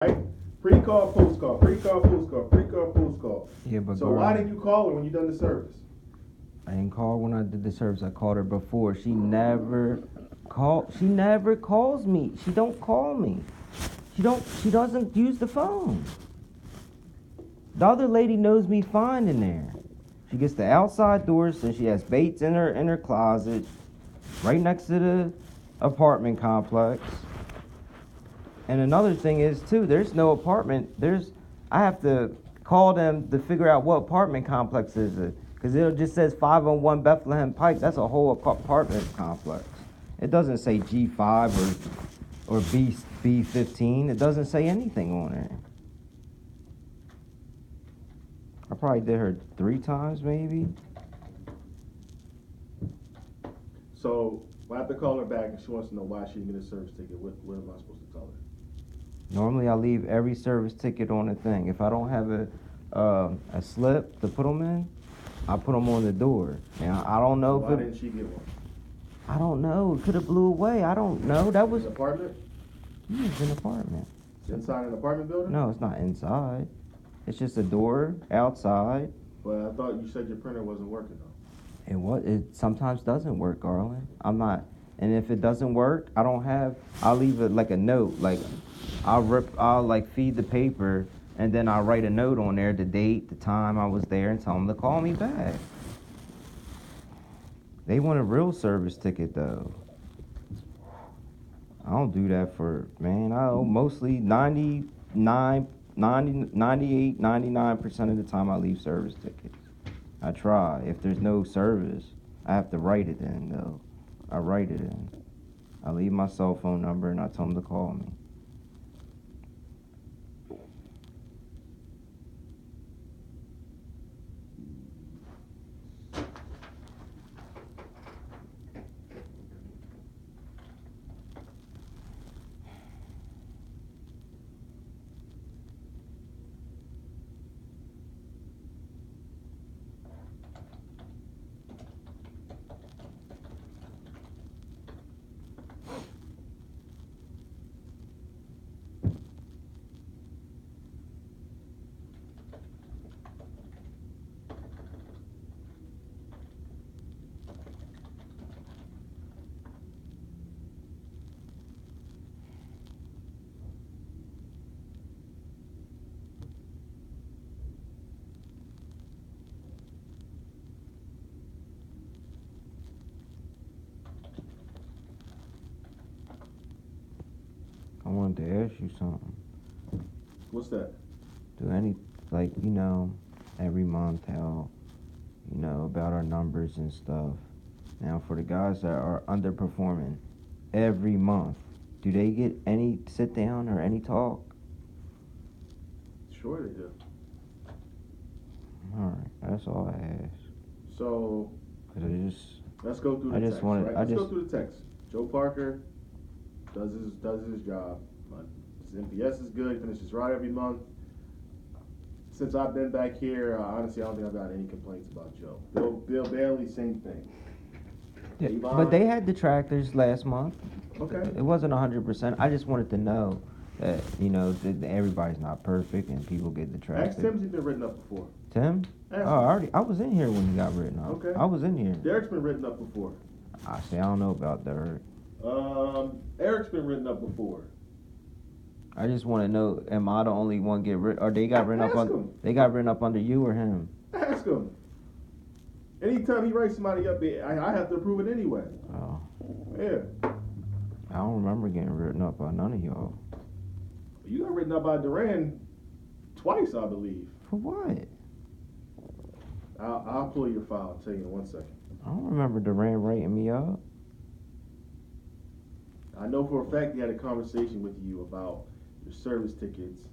right? Pre-call, post-call, pre-call, post-call, pre-call, post-call. Yeah, but So why didn't you call her when you done the service? I didn't call when I did the service. I called her before. She never call. She never calls me. She don't call me. She don't. She doesn't use the phone. The other lady knows me fine in there. She gets the outside doors and she has Bates in her closet, right next to the apartment complex. And another thing is too, there's no apartment. I have to call them to figure out what apartment complex is it, because it just says 501 Bethlehem Pike. That's a whole apartment complex. It doesn't say G5 or B15. It doesn't say anything on it. I probably did her 3 times maybe. So I have to call her back and she wants to know why she didn't get a service ticket. What am I supposed to tell her? Normally I leave every service ticket on the thing. If I don't have a slip to put them in, I put them on the door. Now I don't know Why didn't she get one? I don't know. It could have blew away. I don't know. That was an apartment? Yeah, it's an apartment. It's inside an apartment building? No, it's not inside. It's just a door outside. But I thought you said your printer wasn't working though. It sometimes doesn't work, Garland. I'm not. And if it doesn't work, I'll leave it like a note. Like I'll like feed the paper and then I'll write a note on there, the date, the time I was there, and tell them to call me back. They want a real service ticket though. I don't do that man. I mostly 99, 90, 98, 99% of the time I leave service tickets. I try. If there's no service, I have to write it in though. I write it in. I leave my cell phone number and I tell them to call me. I wanted to ask you something. What's that? Every month how, about our numbers and stuff. Now, for the guys that are underperforming every month, do they get any sit down or any talk? Sure they do. All right, that's all I ask. So, let's go through the text. Let's go through the text. Joe Parker does his job. His NPS is good. He finishes right every month. Since I've been back here, honestly, I don't think I've got any complaints about Joe. Bill Bailey, same thing. Yeah, but they had detractors last month. Okay. It wasn't 100%. I just wanted to know that, that everybody's not perfect and people get detracted. Ask Tim's been written up before. Tim? I was in here when he got written up. Okay. I was in here. Derek's been written up before. I don't know about Derek. Eric's been written up before. I just want to know, am I the only one or they got written they got written up under you or him? Ask him. Anytime he writes somebody up, I have to approve it anyway. Oh. Yeah. I don't remember getting written up by none of y'all. You got written up by Duran twice, I believe. For what? I'll pull your file. I'll tell you in 1 second. I don't remember Duran writing me up. I know for a fact he had a conversation with you about your service tickets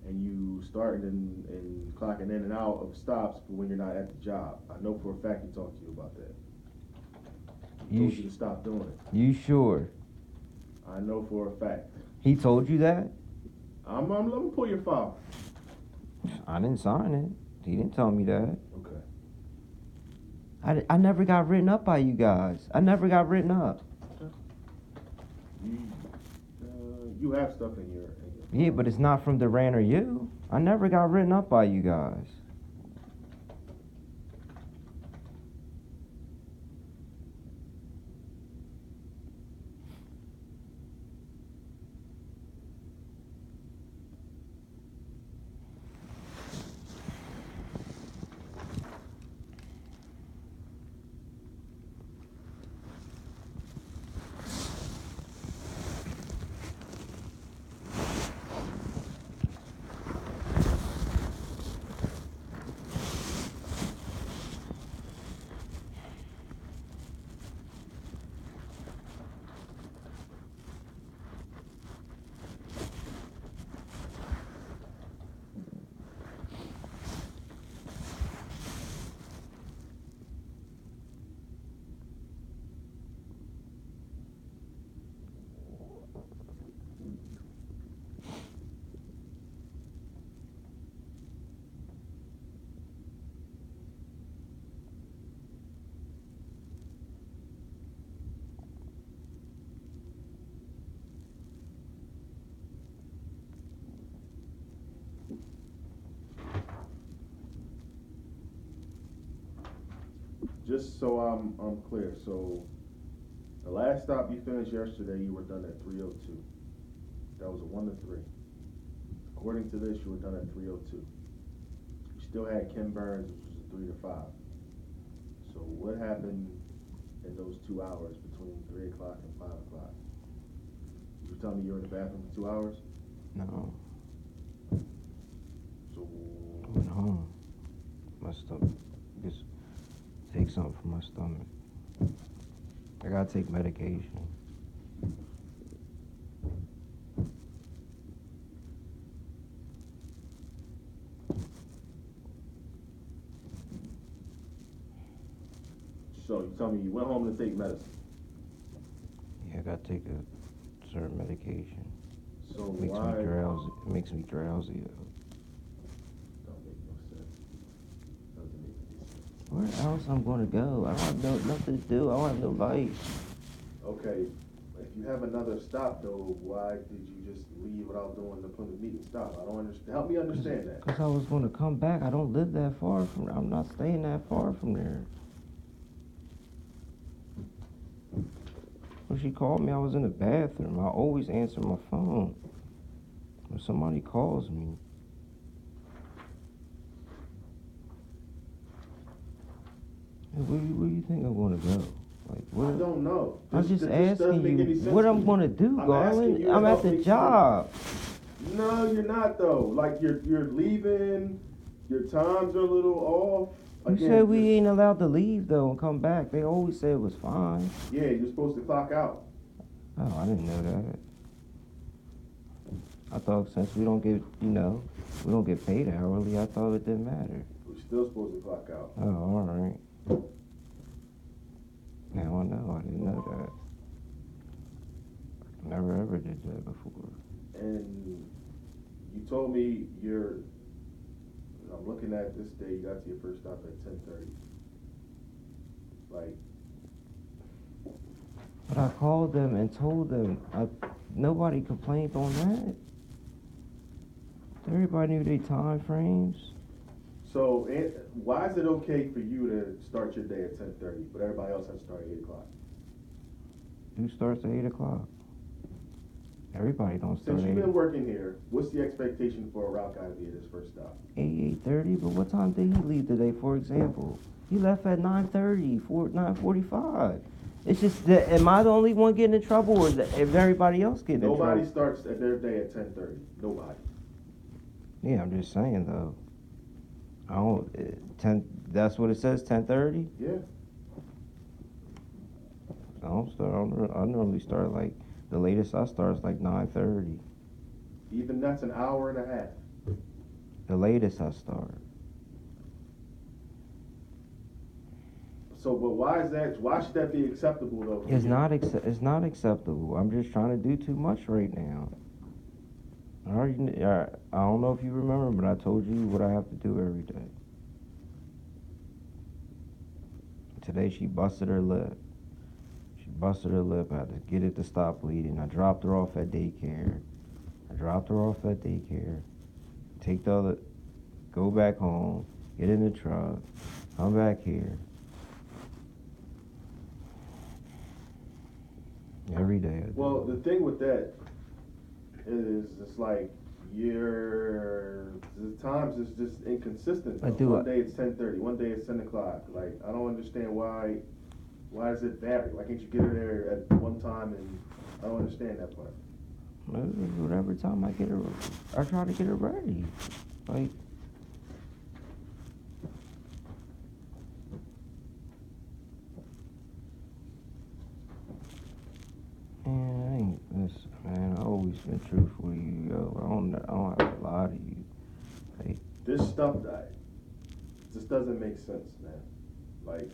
and you starting and clocking in and out of stops when you're not at the job. I know for a fact he talked to you about that. He told you to stop doing it. You sure? I know for a fact. He told you that? Let me pull your file. I didn't sign it. He didn't tell me that. Okay. I never got written up by you guys. I never got written up. You have stuff in your Yeah, but it's not from Durant or you. I never got written up by you guys. Just so I'm clear, so the last stop you finished yesterday, you were done at 3:02. That was a 1 to 3. According to this, you were done at 3:02. You still had Ken Burns, which was a 3 to 5. So what happened in those 2 hours between 3 o'clock and 5 o'clock? You were telling me you were in the bathroom for 2 hours? No. So I went home. My stomach. Just take something for my stomach. I gotta take medication. So you tell me you went home to take medicine. Yeah, I gotta take a certain medication. So It makes why? me drowsy. It makes me drowsy. Don't make no sense. Doesn't make any sense. Where else I'm gonna go? I don't have nothing to do. I don't have no life. Okay, if you have another stop though, why did you just leave without doing the Plymouth meeting stop? I don't understand. Help me understand that. Cause I was gonna come back. I don't live that far from. I'm not staying that far from there. When she called me, I was in the bathroom. I always answer my phone when somebody calls me. Hey, where you think I'm gonna go? Like, what? I don't know. I'm just This doesn't make any asking you sense what to I'm me. gonna do, I'm asking Garland. you to I'm help at the make job. No, you're not though. Like you're leaving. Your times are a little off. You Again, said we ain't allowed to leave though and come back. They always said it was fine. Yeah, you're supposed to clock out. Oh, I didn't know that. I thought since we don't get, we don't get paid hourly, I thought it didn't matter. We're still supposed to clock out. Oh, all right. Now I know. I didn't know that. Never ever did that before. And you told me I'm looking at this day, you got to your first stop at 10:30. Like. But I called them and told them, nobody complained on that. Everybody knew their time frames. So, why is it okay for you to start your day at 10:30, but everybody else has to start at 8 o'clock? Who starts at 8 o'clock? Everybody don't start at 8. Since you've been working here, what's the expectation for a route guy to be at his first stop? 8:30, but what time did he leave today, for example? He left at 9:30, 9:45. It's just that, am I the only one getting in trouble, or is everybody else getting in trouble? Nobody starts at their day at 10:30. Nobody. Yeah, I'm just saying though. I don't, that's what it says, 10:30? Yeah. I normally start like, the latest I start is like 9:30. Even that's an hour and a half. The latest I start. So, but why should that be acceptable though? It's not acceptable. I'm just trying to do too much right now. I don't know if you remember, but I told you what I have to do every day. Today she busted her lip. I had to get it to stop bleeding. I dropped her off at daycare. I dropped her off at daycare, go back home, get in the truck, come back here. Every day. Well, the thing with that is it's like the times is just inconsistent. One day it's 10:30, one day it's 10 o'clock. Like, I don't understand why does it vary? Why can't you get her there at one time? And I don't understand that part. Whatever time I get her, I try to get her ready. Like, man, I always been truthful to you, yo. I don't have to lie to you. Like, this stuff just doesn't make sense, man. Like,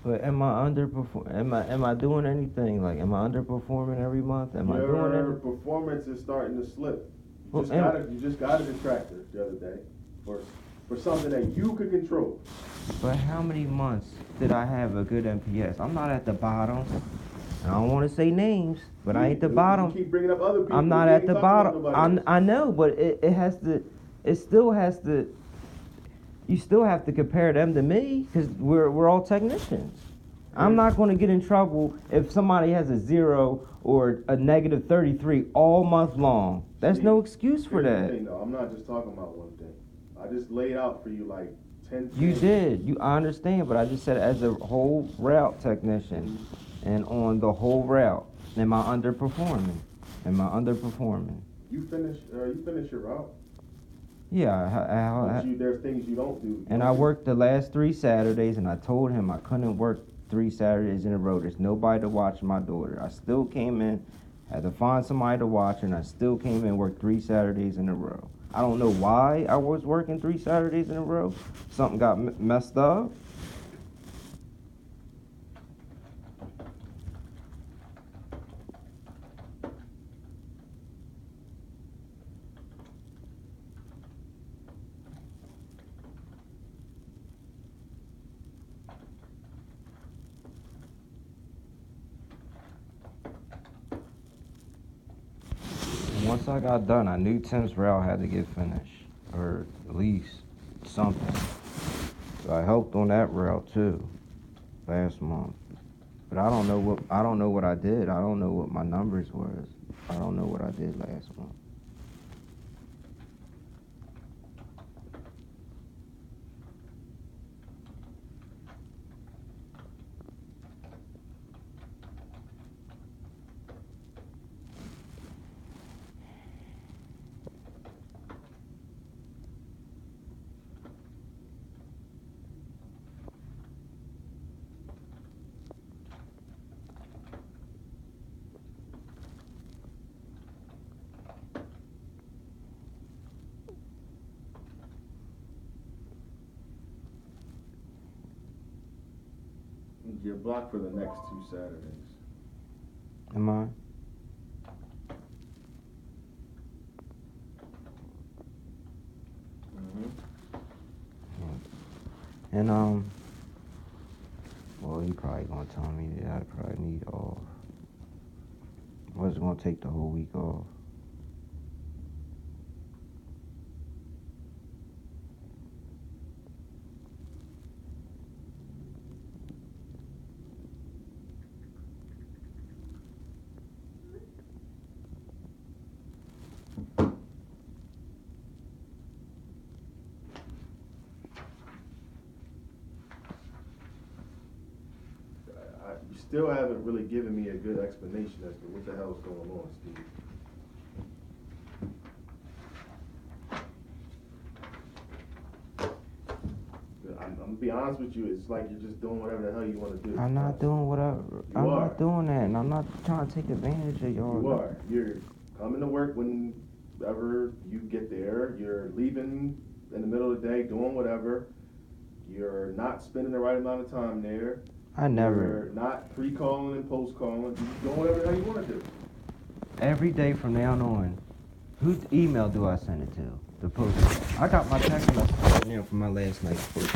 but am I am I doing anything? Like, am I underperforming every month? Your performance is starting to slip. You just got a detractor the other day for something that you could control. But how many months did I have a good NPS? I'm not at the bottom. I don't want to say names, but I ain't the bottom. You keep bringing up other people. I'm not at the bottom. I know, but it still has to. You still have to compare them to me because we're all technicians. I'm not going to get in trouble if somebody has a 0 or a negative 33 all month long. There's no excuse for that. Thing, though, I'm not just talking about one thing. I just laid out for you like 10 things. You did. I understand, but I just said as a whole route technician, and on the whole route, am I underperforming? You finish your route. Yeah, there's things you don't do. And I worked the last 3 Saturdays, and I told him I couldn't work 3 Saturdays in a row. There's nobody to watch my daughter. I still came in, had to find somebody to watch her, and I still came in and worked 3 Saturdays in a row. I don't know why I was working 3 Saturdays in a row. Something got messed up. Once I got done, I knew Tim's route had to get finished, or at least something. So I helped on that route too, last month. But I don't know what I did. I don't know what my numbers was. I don't know what I did last month. You're blocked for the next 2 Saturdays. Am I? And well, he probably gonna tell me that I probably need off. I was gonna take the whole week off. You still haven't really given me a good explanation as to what the hell is going on, Steve. I'm gonna be honest with you. It's like you're just doing whatever the hell you want to do. I'm not doing not doing that, and I'm not trying to take advantage of y'all. You are. You're coming to work whenever you get there. You're leaving in the middle of the day, doing whatever. You're not spending the right amount of time there. I never. You're not pre-calling and post-calling. You're doing whatever the hell you want to do. Every day from now on, whose email do I send it to? The post. I got my text message right now from my last night's post.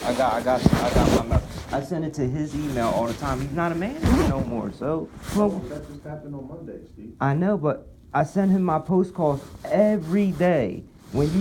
I got my message. I send it to his email all the time. He's not a manager no more, so. Well, that just happened on Monday, Steve. I know, but I send him my post calls every day. When you